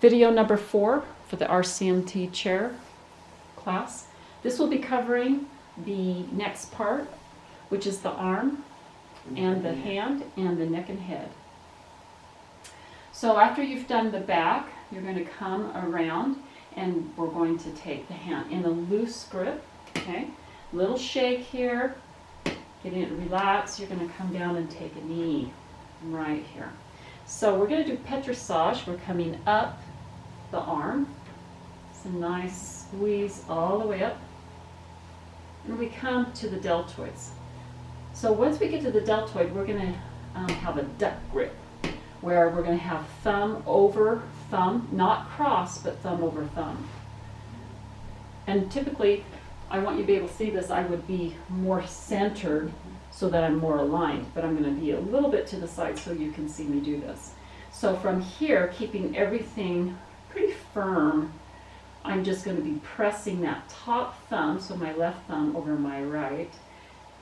video number 4 for the R.C.M.T. chair class. This will be covering the next part, which is the arm and the hand and the neck and head. So after you've done the back, you're going to come around and we're going to take the hand in a loose grip, okay? Little shake here, getting it relaxed. You're going to come down and take a knee right here. So we're going to do petrissage. We're coming up the arm. It's a nice squeeze all the way up. And we come to the deltoids. So once we get to the deltoid, we're going to have a duck grip, where we're going to have thumb over thumb, not cross, but thumb over thumb. And typically, I want you to be able to see this, I would be more centered so that I'm more aligned, but I'm going to be a little bit to the side so you can see me do this. So from here, keeping everything pretty firm, I'm just going to be pressing that top thumb, so my left thumb over my right,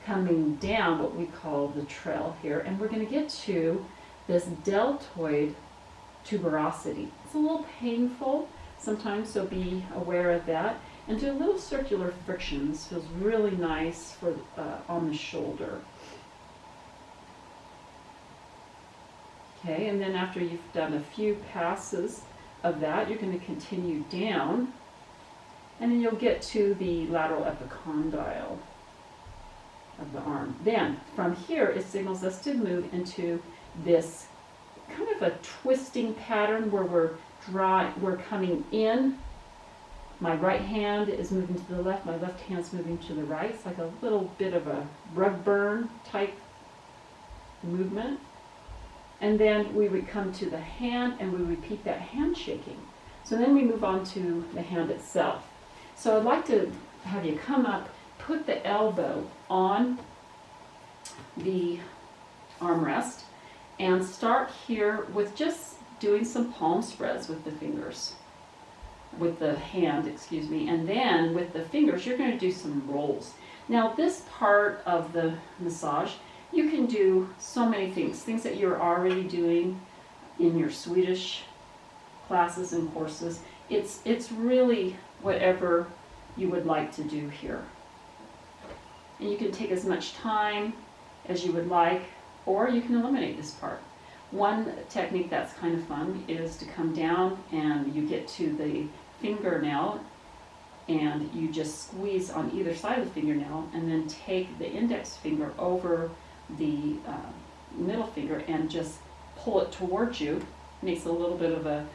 coming down what we call the trail here, and we're going to get to this deltoid tuberosity. It's a little painful sometimes, so be aware of that. And do a little circular frictions. Feels really nice for on the shoulder. Okay, and then after you've done a few passes of that, you're going to continue down, and then you'll get to the lateral epicondyle of the arm. Then from here, it signals us to move into this kind of a twisting pattern where we're coming in. My right hand is moving to the left, my left hand's moving to the right. It's like a little bit of a rug burn type movement. And then we would come to the hand and we repeat that hand shaking. So then we move on to the hand itself. So I'd like to have you come up, put the elbow on the armrest, and start here with just doing some palm spreads with the fingers. With the hand, excuse me, and then with the fingers you're going to do some rolls. Now this part of the massage, you can do so many things that you're already doing in your Swedish classes and courses. It's really whatever you would like to do here. And you can take as much time as you would like, or you can eliminate this part. One technique that's kind of fun is to come down and you get to the fingernail and you just squeeze on either side of the fingernail and then take the index finger over the middle finger and just pull it towards you. Makes a little bit of a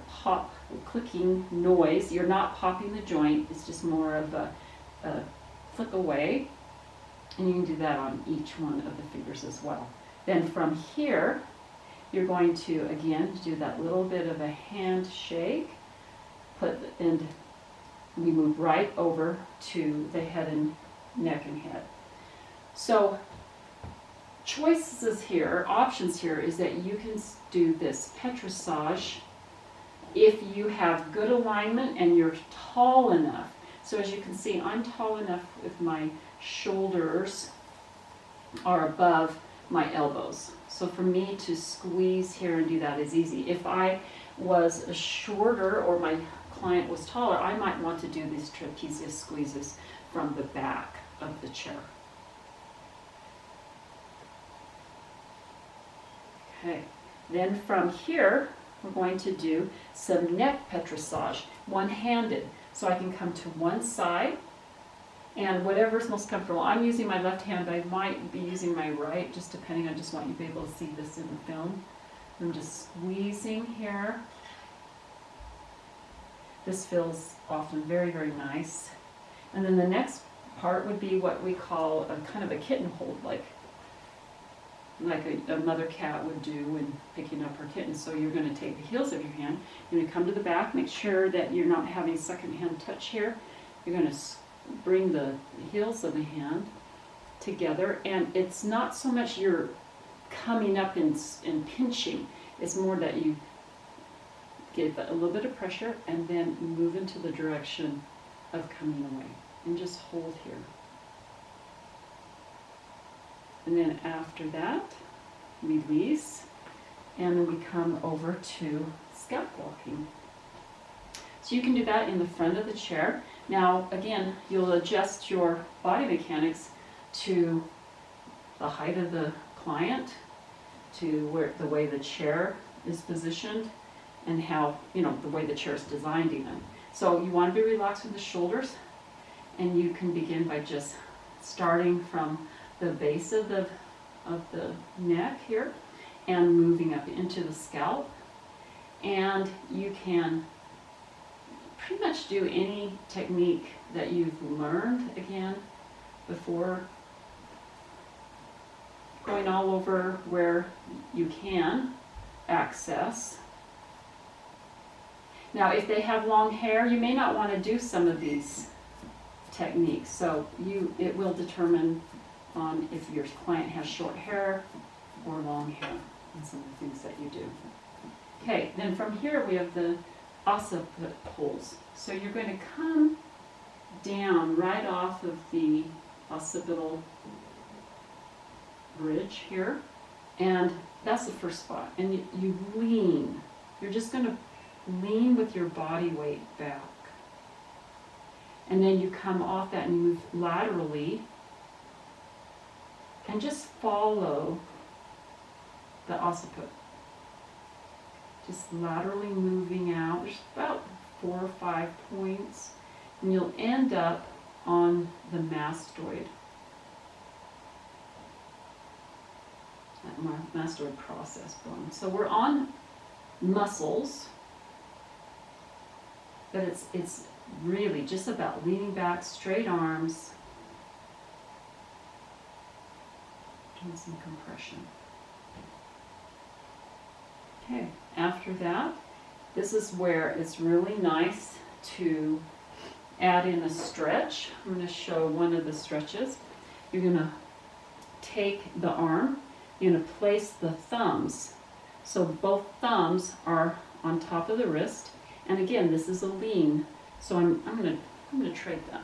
pop, clicking noise. You're not popping the joint, it's just more of a flick away. And you can do that on each one of the fingers as well. Then from here, you're going to, again, do that little bit of a hand shake, and we move right over to the head and neck and head. So choices here, options here, is that you can do this petrissage if you have good alignment and you're tall enough. So as you can see, I'm tall enough if my shoulders are above my elbows. So for me to squeeze here and do that is easy. If I was shorter or my client was taller, I might want to do these trapezius squeezes from the back of the chair. Okay, then from here, we're going to do some neck petrissage, one-handed. So I can come to one side, and whatever's most comfortable. I'm using my left hand, but I might be using my right, just depending. I just want you to be able to see this in the film. I'm just squeezing here. This feels often very, very nice. And then the next part would be what we call a kind of a kitten hold, like a mother cat would do when picking up her kitten. So you're going to take the heels of your hand, you're going to come to the back, make sure that you're not having second hand touch here. You're going to bring the heels of the hand together, and it's not so much you're coming up and pinching, it's more that you get a little bit of pressure and then move into the direction of coming away, and just hold here. And then after that, release, and then we come over to scalp locking. So you can do that in the front of the chair. Now, again, you'll adjust your body mechanics to the height of the client, to the way the chair is positioned, and how, the way the chair is designed even. So you want to be relaxed with the shoulders, and you can begin by just starting from the base of the neck here and moving up into the scalp. And you can pretty much do any technique that you've learned, again, before, going all over where you can access. Now, if they have long hair, you may not want to do some of these techniques. So it will determine on if your client has short hair or long hair and some of the things that you do. Okay, then from here we have the occiput pulls. So you're going to come down right off of the occipital bridge here, and that's the first spot. And you lean. You're just going to lean with your body weight back. And then you come off that and you move laterally and just follow the occiput. Just laterally moving out. There's about 4 or 5 points, and you'll end up on the mastoid. That mastoid process bone. So we're on muscles, but it's really just about leaning back, straight arms, doing some compression. Okay, after that, this is where it's really nice to add in a stretch. I'm going to show one of the stretches. You're going to take the arm, you're going to place the thumbs. So both thumbs are on top of the wrist. And again, this is a lean. So I'm going to trade that.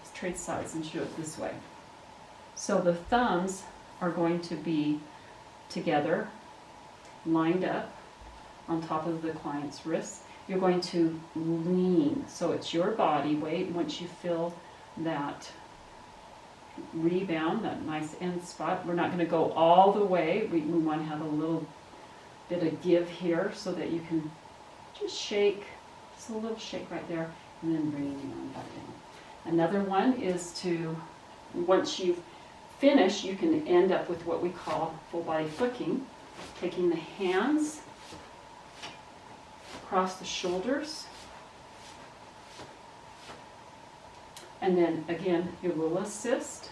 Let's trade sides and show it this way. So the thumbs are going to be together, lined up on top of the client's wrist. You're going to lean, so it's your body weight. Once you feel that rebound, that nice end spot, we're not going to go all the way. We want to have a little bit of give here so that you can just shake, just a little shake right there, and then bring it on back in. Another one is to, once you've finished, you can end up with what we call full body flicking. Taking the hands across the shoulders, and then again you will assist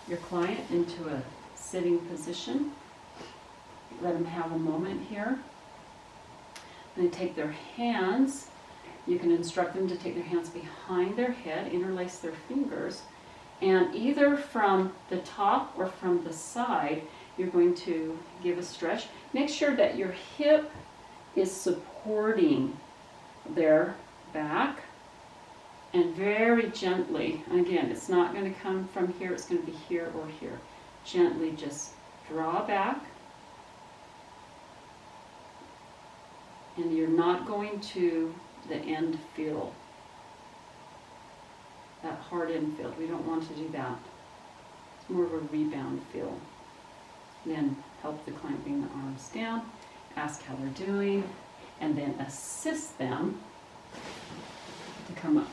your client into a sitting position. Let them have a moment here. Then take their hands. You can instruct them to take their hands behind their head, interlace their fingers, and either from the top or from the side, you're going to give a stretch. Make sure that your hip is supporting their back, and very gently, and again, it's not going to come from here, it's going to be here or here. Gently just draw back, and you're not going to the end feel, that hard end feel. We don't want to do that. It's more of a rebound feel. Then help the client bring the arms down, ask how they're doing, and then assist them to come up.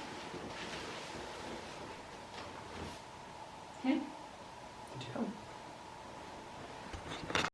Okay? Good job.